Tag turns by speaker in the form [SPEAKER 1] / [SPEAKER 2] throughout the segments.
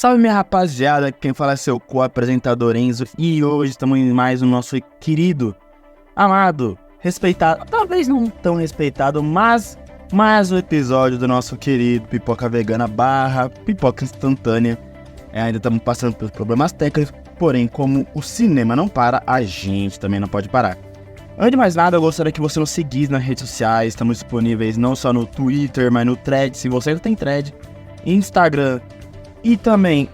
[SPEAKER 1] Salve minha rapaziada, quem fala é seu co-apresentador Enzo e hoje estamos em mais um nosso querido, amado, respeitado, talvez não tão respeitado, mas mais um episódio do nosso querido Pipoca Vegana / Pipoca Instantânea. Ainda estamos passando pelos problemas técnicos, porém como o cinema não para, a gente também não pode parar. Antes de mais nada, eu gostaria que você nos seguisse nas redes sociais, estamos disponíveis não só no Twitter, mas no Thread, se você não tem Thread, Instagram, e também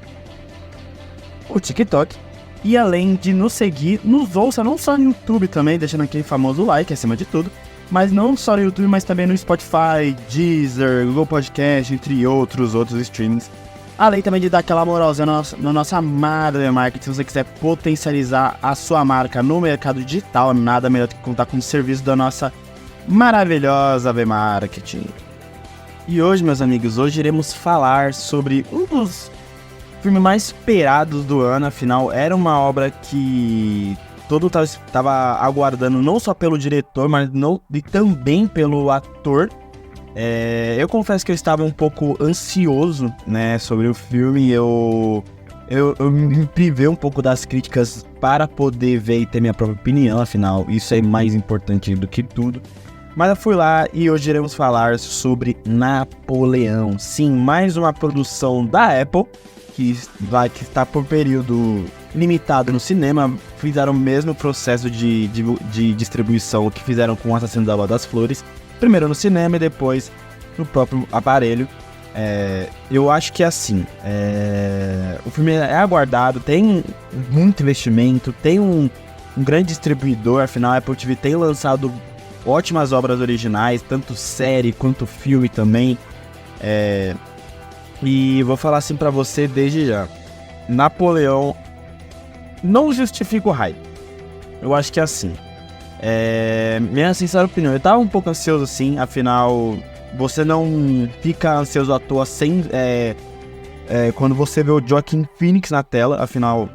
[SPEAKER 1] o TikTok. E além de nos seguir, nos ouça não só no YouTube também, deixando aquele famoso like acima de tudo. Mas não só no YouTube, mas também no Spotify, Deezer, Google Podcast, entre outros streamings. Além também de dar aquela moralzinha na nossa amada V-Market. Se você quiser potencializar a sua marca no mercado digital, nada melhor do que contar com o serviço da nossa maravilhosa V-Marketing. E hoje, meus amigos, iremos falar sobre um dos filmes mais esperados do ano. Afinal, era uma obra que todo mundo estava aguardando, não só pelo diretor, mas e também pelo ator. Eu confesso que eu estava um pouco ansioso, né, sobre o filme. Eu me privei um pouco das críticas para poder ver e ter minha própria opinião. Afinal, isso é mais importante do que tudo. Mas eu fui lá e hoje iremos falar sobre Napoleão. Sim, mais uma produção da Apple, que está por período limitado no cinema. Fizeram o mesmo processo de distribuição que fizeram com o Assassino da Lua das Flores. Primeiro no cinema e depois no próprio aparelho. Eu acho que assim, o filme é aguardado, tem muito investimento, tem um grande distribuidor. Afinal, a Apple TV tem lançado ótimas obras originais, tanto série quanto filme também. E vou falar assim pra você desde já: Napoleão não justifica o hype. Eu acho que é assim, minha sincera opinião, eu tava um pouco ansioso sim. Afinal, você não fica ansioso à toa sem quando você vê o Joaquin Phoenix na tela. Afinal,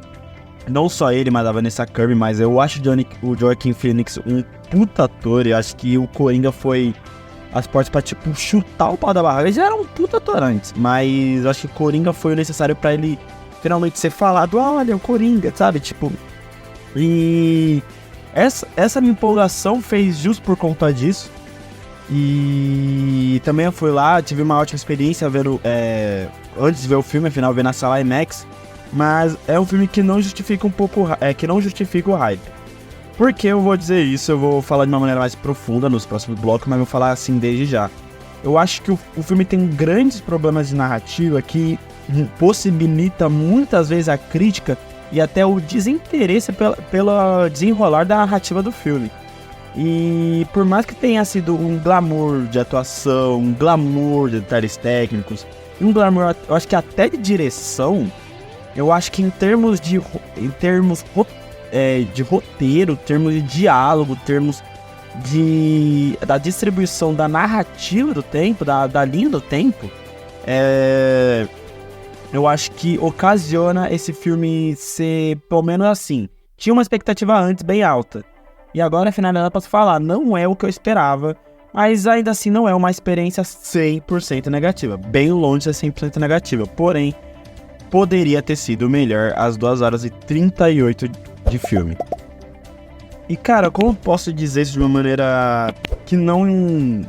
[SPEAKER 1] não só ele, mas a Vanessa Kirby, mas eu acho o Joaquin Phoenix um puta ator. E acho que o Coringa foi as portas pra, tipo, chutar o pau da barraca. Ele já era um puta ator antes, mas eu acho que o Coringa foi o necessário pra ele finalmente ser falado. Olha, o Coringa, sabe? Tipo, e essa minha empolgação fez justo por conta disso. E também eu fui lá, tive uma ótima experiência vendo, antes de ver o filme, afinal, ver na sala IMAX. Mas é um filme que não justifica o hype. Por que eu vou dizer isso? Eu vou falar de uma maneira mais profunda nos próximos blocos, mas vou falar assim desde já. Eu acho que o filme tem grandes problemas de narrativa que possibilita muitas vezes a crítica e até o desinteresse pela desenrolar da narrativa do filme. E por mais que tenha sido um glamour de atuação, um glamour de detalhes técnicos, um glamour, eu acho que até de direção, eu acho que em termos de roteiro, termos de diálogo, termos da distribuição da narrativa do tempo, da linha do tempo, eu acho que ocasiona esse filme ser, pelo menos assim, tinha uma expectativa antes bem alta. E agora, afinal, eu posso falar, não é o que eu esperava, mas ainda assim não é uma experiência 100% negativa. Bem longe de ser 100% negativa, porém, poderia ter sido melhor às 2 horas e 38 de filme. E cara, como posso dizer isso de uma maneira que não...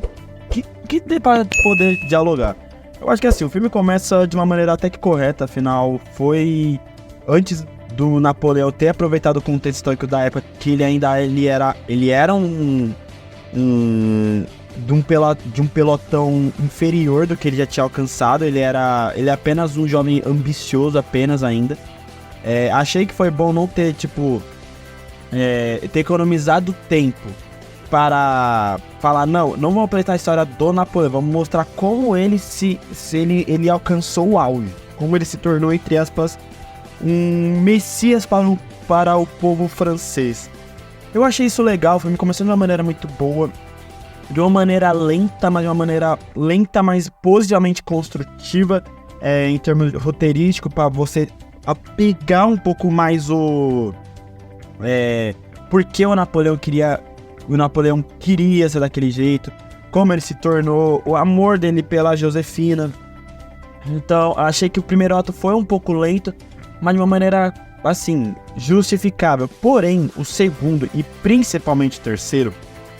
[SPEAKER 1] que dê pra poder dialogar? Eu acho que assim, o filme começa de uma maneira até que correta. Afinal, foi antes do Napoleão ter aproveitado o contexto histórico da época, que ele era de um pelotão inferior do que ele já tinha alcançado. Ele é apenas um jovem ambicioso, apenas ainda. Achei que foi bom não ter, tipo, ter economizado tempo para falar, não vamos apresentar a história do Napoleão, vamos mostrar como ele ele alcançou o auge, como ele se tornou, entre aspas, um messias para o povo francês. Eu achei isso legal. O filme começou de uma maneira muito boa, de uma maneira lenta, mas positivamente construtiva, em termos roteirísticos, para você apegar um pouco mais porque o Napoleão queria ser daquele jeito, como ele se tornou, o amor dele pela Josefina, Então, achei que o primeiro ato foi um pouco lento, mas de uma maneira, assim, justificável. Porém, o segundo e principalmente o terceiro,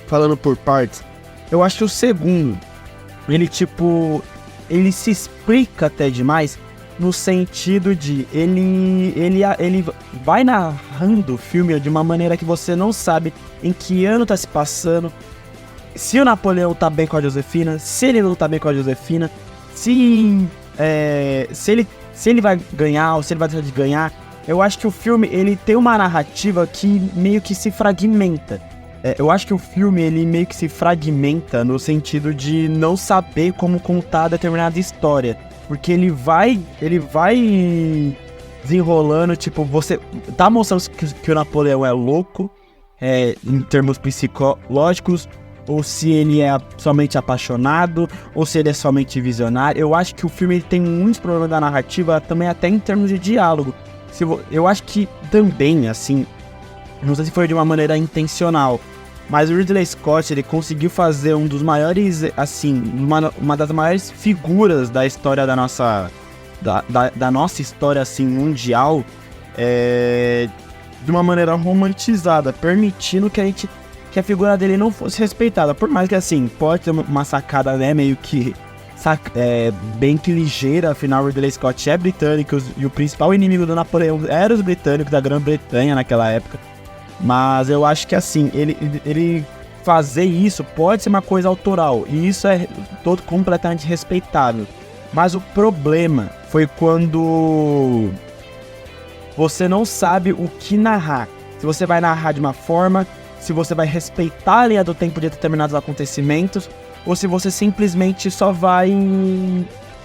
[SPEAKER 1] falando por partes, eu acho que o segundo, ele se explica até demais, no sentido de ele vai narrando o filme de uma maneira que você não sabe em que ano tá se passando, se o Napoleão tá bem com a Josefina, se ele não tá bem com a Josefina, se ele vai ganhar ou se ele vai deixar de ganhar. Eu acho que o filme ele tem uma narrativa que meio que se fragmenta. Eu acho que o filme ele meio que se fragmenta no sentido de não saber como contar determinada história. Porque ele vai desenrolando, tipo, você tá mostrando que o Napoleão é louco, em termos psicológicos, ou se ele é somente apaixonado, ou se ele é somente visionário. Eu acho que o filme ele tem muitos problemas da narrativa, também até em termos de diálogo. Eu acho que também, assim, não sei se foi de uma maneira intencional, mas o Ridley Scott, ele conseguiu fazer um dos maiores, assim, uma das maiores figuras da história da nossa história, assim, mundial, de uma maneira romantizada, permitindo que a figura dele não fosse respeitada. Por mais que, assim, pode ter uma sacada, né, meio que bem que ligeira, afinal o Ridley Scott é britânico e o principal inimigo do Napoleão era os britânicos da Grã-Bretanha naquela época. Mas eu acho que, assim, ele fazer isso pode ser uma coisa autoral, e isso é todo completamente respeitável. Mas o problema foi quando você não sabe o que narrar. Se você vai narrar de uma forma, se você vai respeitar a linha do tempo de determinados acontecimentos, ou se você simplesmente só vai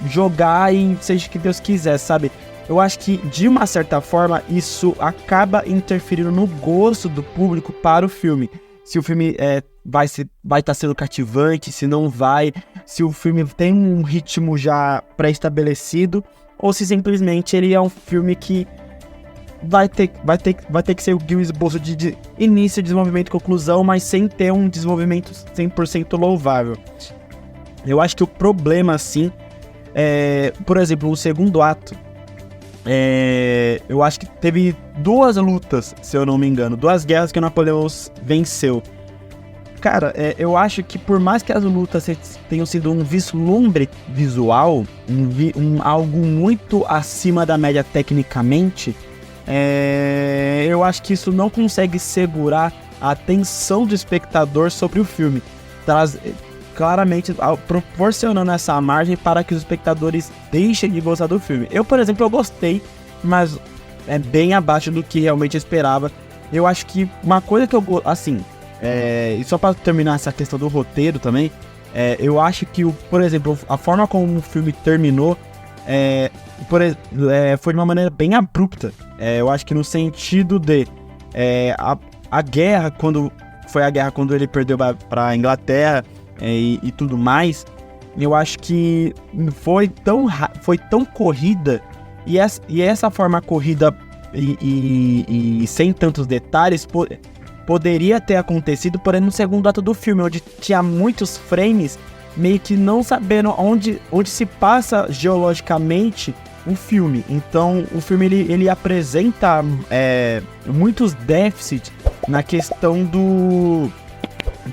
[SPEAKER 1] jogar e seja o que Deus quiser, sabe? Eu acho que, de uma certa forma, isso acaba interferindo no gosto do público para o filme. Se o filme vai estar sendo cativante, se não vai, se o filme tem um ritmo já pré-estabelecido, ou se simplesmente ele é um filme que vai ter que ser o esboço de início, desenvolvimento e conclusão, mas sem ter um desenvolvimento 100% louvável. Eu acho que o problema, assim, por exemplo, o segundo ato, eu acho que teve 2 lutas, se eu não me engano, 2 guerras que o Napoleão venceu. Cara, eu acho que por mais que as lutas tenham sido um vislumbre visual, algo muito acima da média tecnicamente, eu acho que isso não consegue segurar a atenção do espectador sobre o filme, claramente proporcionando essa margem para que os espectadores deixem de gostar do filme. Eu, por exemplo, eu gostei, mas é bem abaixo do que realmente esperava. Eu acho que uma coisa que eu assim, e só para terminar essa questão do roteiro também, eu acho que, por exemplo, a forma como o filme terminou foi de uma maneira bem abrupta. Eu acho que no sentido de a guerra, quando ele perdeu para a Inglaterra e tudo mais, eu acho que foi tão corrida, e essa forma corrida e sem tantos detalhes poderia ter acontecido, porém, no segundo ato do filme, onde tinha muitos frames meio que não sabendo onde se passa geologicamente o filme. Então o filme ele apresenta muitos déficits na questão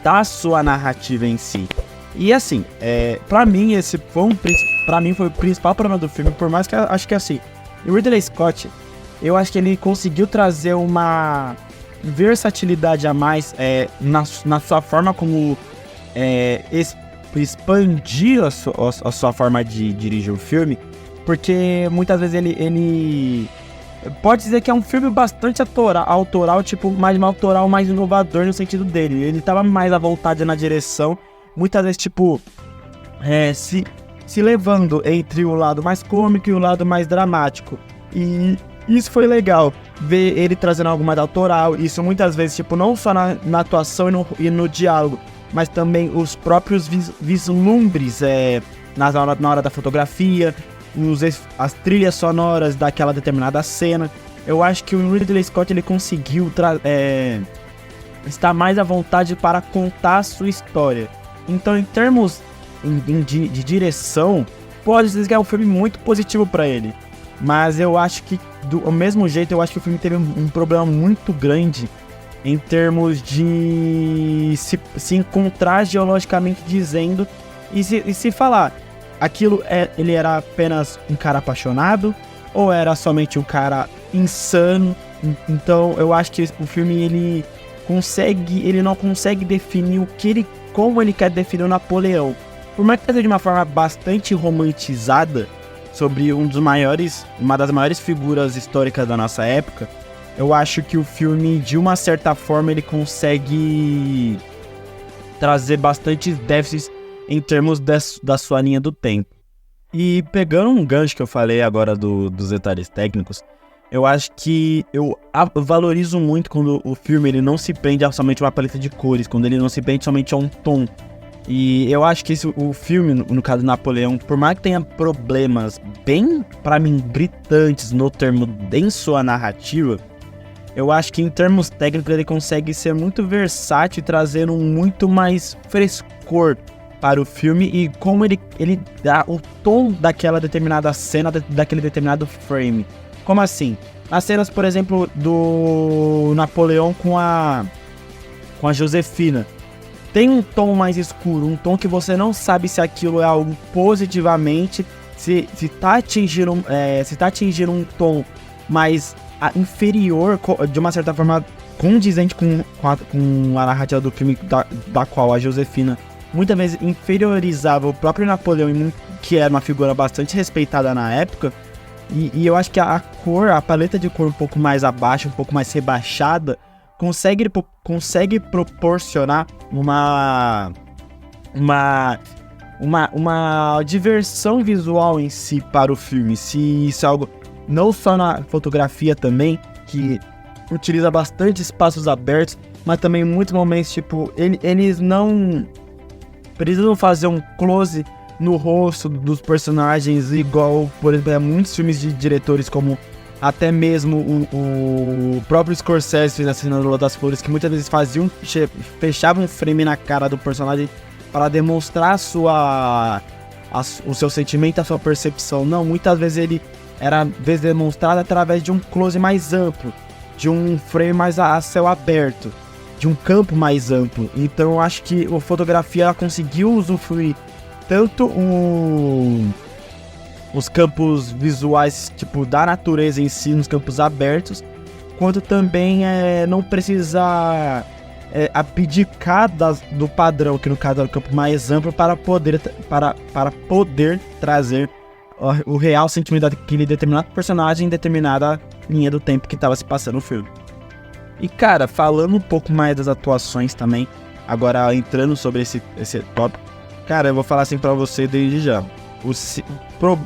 [SPEAKER 1] da sua narrativa em si. E assim, pra mim foi o principal problema do filme, por mais que eu acho que, assim, o Ridley Scott, eu acho que ele conseguiu trazer uma versatilidade a mais na sua forma como expandir a sua forma de dirigir o filme, porque muitas vezes ele pode dizer que é um filme bastante autoral, tipo, mais autoral, mais inovador no sentido dele. Ele tava mais à vontade na direção, muitas vezes, tipo, se levando entre o lado mais cômico e o lado mais dramático. E isso foi legal, ver ele trazendo algo mais autoral. Isso muitas vezes, tipo, não só na atuação e no diálogo, mas também os próprios vislumbres na hora da fotografia, as trilhas sonoras daquela determinada cena. Eu acho que o Ridley Scott ele conseguiu estar mais à vontade para contar a sua história. Então, em termos de direção, pode dizer que é um filme muito positivo pra ele. Mas eu acho que, do mesmo jeito, eu acho que o filme teve um problema muito grande em termos de se encontrar geologicamente dizendo e se falar aquilo ele era apenas um cara apaixonado ou era somente um cara insano. Então eu acho que o filme ele não consegue definir como ele quer definir o Napoleão. Por mais que seja de uma forma bastante romantizada sobre uma das maiores figuras históricas da nossa época, eu acho que o filme, de uma certa forma, ele consegue trazer bastantes déficits em termos da sua linha do tempo. E pegando um gancho que eu falei agora dos detalhes técnicos, eu acho que eu valorizo muito quando o filme ele não se prende a somente uma paleta de cores, quando ele não se prende somente a um tom. E eu acho que o filme, no caso do Napoleão, por mais que tenha problemas bem, pra mim, gritantes em sua narrativa, eu acho que em termos técnicos ele consegue ser muito versátil e trazer muito mais frescor para o filme e como ele dá o tom daquela determinada cena, daquele determinado frame. Como assim? Nas cenas, por exemplo, do Napoleão com a Josefina, tem um tom mais escuro, um tom que você não sabe se aquilo é algo positivamente, se tá atingindo um tom mais inferior, de uma certa forma condizente com a narrativa do filme, da qual a Josefina muitas vezes inferiorizava o próprio Napoleão, que era uma figura bastante respeitada na época. E eu acho que a paleta de cor um pouco mais abaixo, um pouco mais rebaixada, consegue proporcionar uma diversão visual em si para o filme. Se isso é algo, não só na fotografia também, que utiliza bastante espaços abertos, mas também em muitos momentos, tipo, eles não precisam fazer um close no rosto dos personagens, igual, por exemplo, muitos filmes de diretores como até mesmo o próprio Scorsese fez a cena do Lua das Flores, que muitas vezes fechavam um frame na cara do personagem para demonstrar o seu sentimento, a sua percepção. Não, muitas vezes ele era demonstrado através de um close mais amplo, de um frame mais a céu aberto, de um campo mais amplo. Então eu acho que a fotografia ela conseguiu usufruir tanto os campos visuais, tipo, da natureza em si, nos campos abertos, quanto também não precisar abdicar do padrão, que no caso é o campo mais amplo, para poder trazer o real sentimento daquele determinado personagem em determinada linha do tempo que estava se passando no filme. E cara, falando um pouco mais das atuações também, agora entrando sobre esse tópico, cara, eu vou falar assim pra você desde já.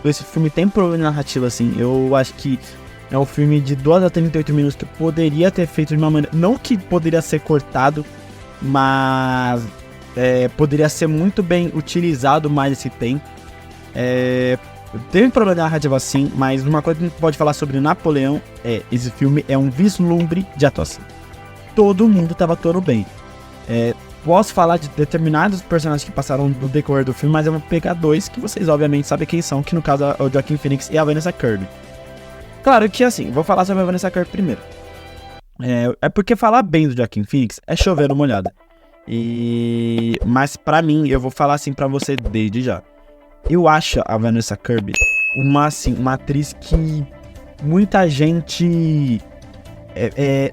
[SPEAKER 1] Esse filme tem problema de narrativa, assim. Eu acho que é um filme de 2 a 38 minutos que poderia ter feito de uma maneira... Não que poderia ser cortado, mas poderia ser muito bem utilizado mais esse tempo. Tem problema de narrativa, sim, mas uma coisa que a gente pode falar sobre Napoleão esse filme é um vislumbre de atuação. Todo mundo tava atuando bem. Posso falar de determinados personagens que passaram no decorrer do filme, mas eu vou pegar 2 que vocês obviamente sabem quem são, que no caso é o Joaquin Phoenix e a Vanessa Kirby. Claro que assim, vou falar sobre a Vanessa Kirby primeiro. Porque falar bem do Joaquin Phoenix é chover no molhado. Mas pra mim, eu vou falar assim pra você desde já. Eu acho a Vanessa Kirby uma atriz que muita gente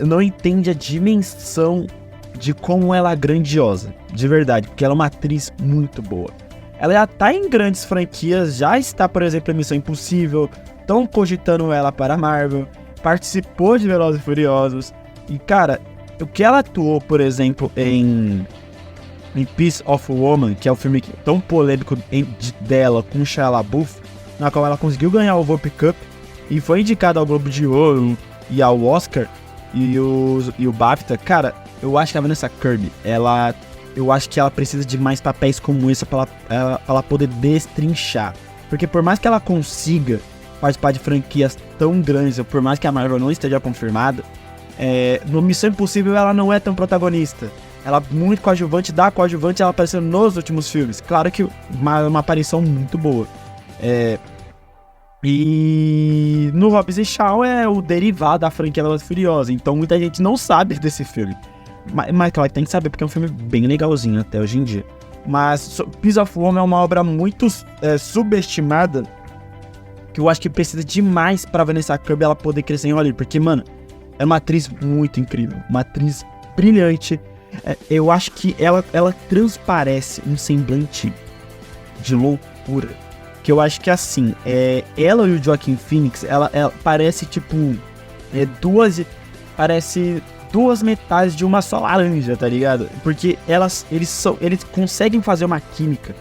[SPEAKER 1] não entende a dimensão de como ela é grandiosa, de verdade, porque ela é uma atriz muito boa. Ela já tá em grandes franquias, já está, por exemplo, em Missão Impossível, estão cogitando ela para a Marvel, participou de Velozes e Furiosos, e cara, o que ela atuou, por exemplo, em Piece of Woman, que é o filme tão polêmico dela com Shia LaBeouf, na qual ela conseguiu ganhar o Volpe Cup, e foi indicada ao Globo de Ouro e ao Oscar, e o BAFTA. Cara, eu acho que a Vanessa Kirby, eu acho que ela precisa de mais papéis como esse pra ela poder destrinchar. Porque por mais que ela consiga participar de franquias tão grandes, ou por mais que a Marvel não esteja confirmada, no Missão Impossível ela não é tão protagonista. Ela é muito coadjuvante, ela apareceu nos últimos filmes. Claro que uma aparição muito boa. E no Hobbs e Shaw é o derivado da franquia Velozes e Furiosos, então muita gente não sabe desse filme. Mas claro que tem que saber, porque é um filme bem legalzinho até hoje em dia. Mas Piece of Woman é uma obra muito subestimada, que eu acho que precisa demais pra Vanessa Kirby ela poder crescer em Hollywood, porque, mano, é uma atriz muito incrível, uma atriz brilhante. Eu acho que ela transparece um semblante de loucura, que eu acho que assim, ela e o Joaquin Phoenix, ela parece tipo, parece duas metades de uma só laranja, tá ligado? Porque eles conseguem fazer uma química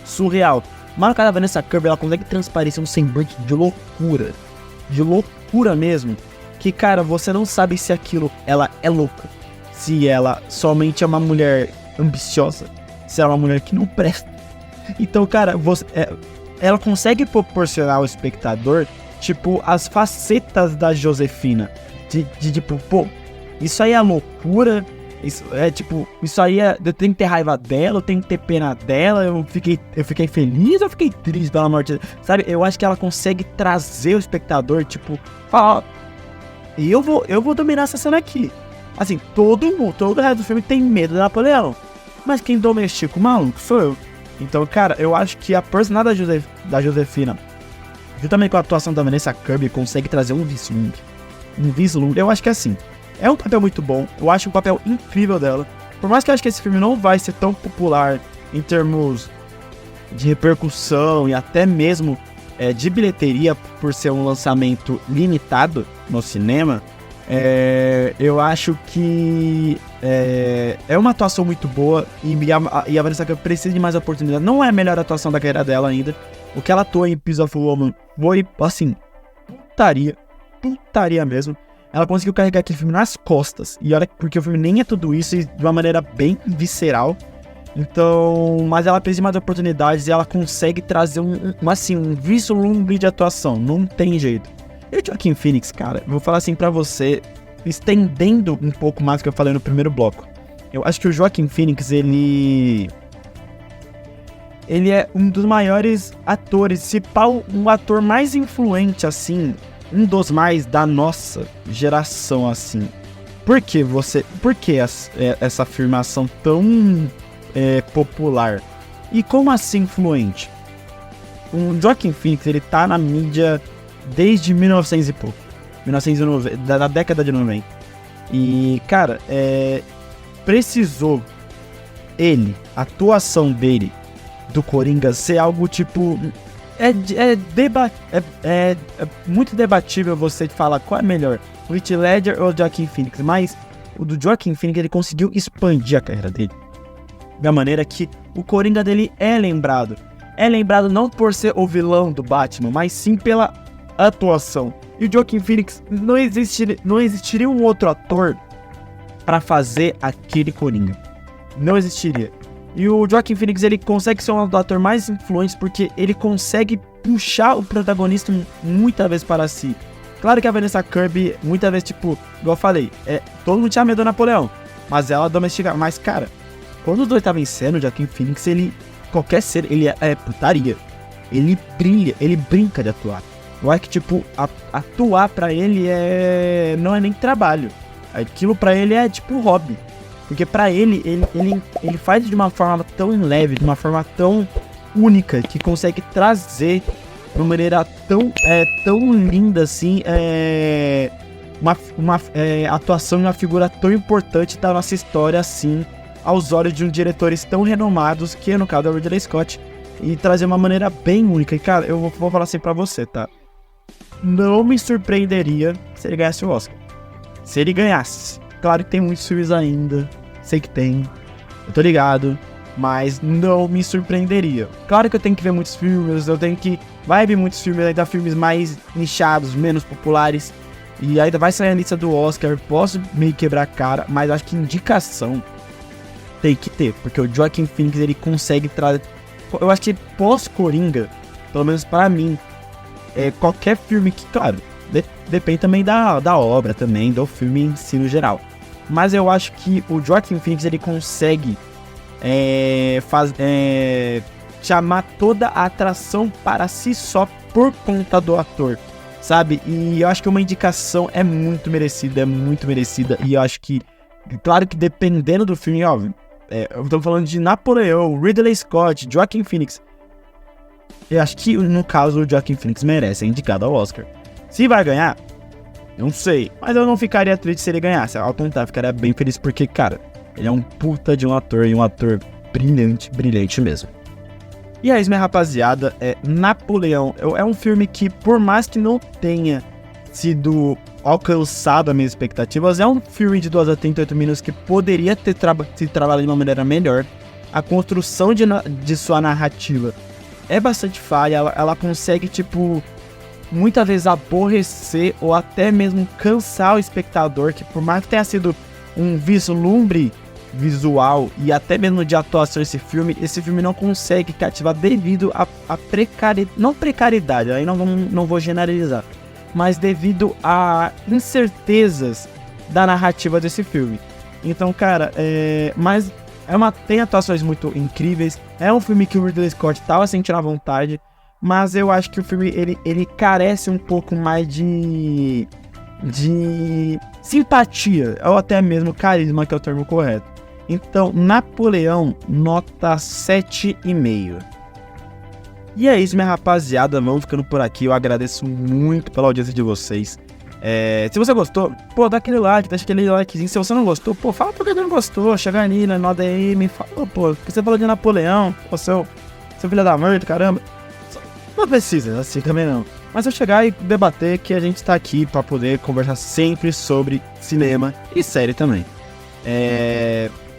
[SPEAKER 1] surreal. Mas no caso da Vanessa Kirby, ela consegue transparecer um semblante de loucura mesmo, que, cara, você não sabe se aquilo, ela é louca, se ela somente é uma mulher ambiciosa, se ela é uma mulher que não presta. Então, cara, ela consegue proporcionar ao espectador, tipo, as facetas da Josefina, de tipo, pô, isso aí é loucura, isso aí eu tenho que ter raiva dela, eu tenho que ter pena dela, eu fiquei feliz, eu fiquei triste pela morte dela, sabe? Eu acho que ela consegue trazer o espectador, tipo, falar, eu vou dominar essa cena aqui. Assim, todo o resto do filme tem medo de Napoleão, mas quem domestica o maluco sou eu. Então, cara, eu acho que a personalidade da Josefina, juntamente com a atuação da Vanessa Kirby, consegue trazer um vislumbre. Eu acho que assim, é um papel muito bom, eu acho um papel incrível dela. Por mais que eu acho que esse filme não vai ser tão popular em termos de repercussão e até mesmo de bilheteria, por ser um lançamento limitado no cinema, eu acho que é uma atuação muito boa e a Vanessa Kirby precisa de mais oportunidade. Não é a melhor atuação da carreira dela ainda. O que ela atua em Piece of Woman foi, assim, putaria mesmo. Ela conseguiu carregar aquele filme nas costas. E olha, porque o filme nem é tudo isso, e de uma maneira bem visceral. Então, mas ela precisa de mais oportunidades e ela consegue trazer um vislumbre de atuação. Não tem jeito. E o Joaquin Phoenix, cara, eu vou falar assim pra você, estendendo um pouco mais do que eu falei no primeiro bloco. Eu acho que o Joaquin Phoenix, ele é um dos maiores atores, se pau, um ator mais influente, assim, um dos mais da nossa geração, assim. Por que essa afirmação tão popular? E como assim influente? O Joaquin Phoenix, ele tá na mídia desde 1900 e pouco. 1990, da década de 90. E, cara, precisou a atuação dele, do Coringa, ser algo tipo... É muito debatível você falar qual é melhor, o Heath Ledger ou o Joaquin Phoenix, mas o do Joaquin Phoenix, ele conseguiu expandir a carreira dele da maneira que o Coringa dele é lembrado. É lembrado não por ser o vilão do Batman, mas sim pela atuação. E o Joaquin Phoenix, não existiria um outro ator pra fazer aquele Coringa. Não existiria. E o Joaquin Phoenix, ele consegue ser um dos atores mais influentes porque ele consegue puxar o protagonista muitas vezes para si. Claro que a Vanessa Kirby, muitas vezes, tipo, igual eu falei, todo mundo tinha medo do Napoleão, mas ela domestica. Mas, cara, quando os dois estavam em cena, o Joaquin Phoenix, qualquer ser, ele é putaria. Ele brilha, ele brinca de atuar. Eu acho que, tipo, atuar pra ele não é nem trabalho. Aquilo pra ele é, tipo, hobby. Porque pra ele faz de uma forma tão leve, de uma forma tão única, que consegue trazer de uma maneira tão linda assim, uma atuação de uma figura tão importante da nossa história assim, aos olhos de diretores tão renomados, que no caso é o Ridley Scott, e trazer uma maneira bem única. E, cara, eu vou falar assim pra você, tá? Não me surpreenderia se ele ganhasse o Oscar. Se ele ganhasse. Claro que tem muitos filmes ainda, sei que tem, eu tô ligado, mas não me surpreenderia. Claro que eu tenho que ver muitos filmes, vai vir muitos filmes, ainda filmes mais nichados, menos populares, e ainda vai sair a lista do Oscar, posso meio quebrar a cara, mas acho que indicação tem que ter, porque o Joaquin Phoenix, ele consegue trazer, eu acho que pós-Coringa, pelo menos pra mim, qualquer filme que, claro, depende também da obra também, do filme em si no geral. Mas eu acho que o Joaquin Phoenix, ele consegue chamar toda a atração para si só por conta do ator, sabe? E eu acho que uma indicação é muito merecida, e eu acho que, claro que dependendo do filme, óbvio, eu tô falando de Napoleão, Ridley Scott, Joaquin Phoenix, eu acho que no caso o Joaquin Phoenix merece ser indicado ao Oscar. Se vai ganhar, não sei, mas eu não ficaria triste se ele ganhasse, ao contrário, ficaria bem feliz porque, cara, ele é um puta de um ator e um ator brilhante mesmo. E é isso, minha rapaziada, Napoleão é um filme que, por mais que não tenha sido alcançado as minhas expectativas, é um filme de 2 a 38 minutos que poderia ter se trabalhado de uma maneira melhor. A construção de sua narrativa é bastante falha, ela consegue, tipo, muitas vezes aborrecer ou até mesmo cansar o espectador, que por mais que tenha sido um vislumbre visual e até mesmo de atuação esse filme não consegue cativar devido a precariedade, não precariedade, aí não vou generalizar, mas devido a incertezas da narrativa desse filme. Então, cara, tem atuações muito incríveis, é um filme que o Ridley Scott tava sentindo à vontade, mas eu acho que o filme, ele carece um pouco mais de simpatia, ou até mesmo carisma, que é o termo correto. Então, Napoleão, nota 7,5. E é isso, minha rapaziada, vamos ficando por aqui, eu agradeço muito pela audiência de vocês. Se você gostou, pô, dá aquele like, deixa aquele likezinho. Se você não gostou, pô, fala por que não gostou, chega ali no ADM, fala, pô, porque você falou de Napoleão, pô, seu filho da mãe, caramba. Não precisa, assim também não. Mas eu chegar e debater que a gente tá aqui pra poder conversar sempre sobre cinema e série também.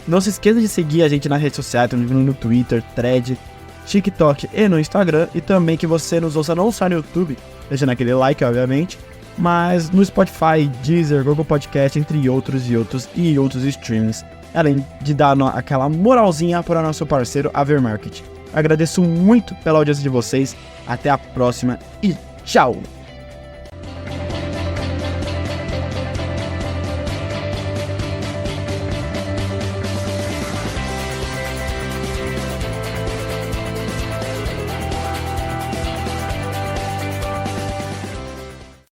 [SPEAKER 1] Não se esqueça de seguir a gente nas redes sociais, estamos no Twitter, Thread, TikTok e no Instagram. E também que você nos ouça não só no YouTube, deixando aquele like, obviamente, mas no Spotify, Deezer, Google Podcast, entre outros streams. Além de dar aquela moralzinha para o nosso parceiro Avermarket. Agradeço muito pela audiência de vocês. Até a próxima e tchau!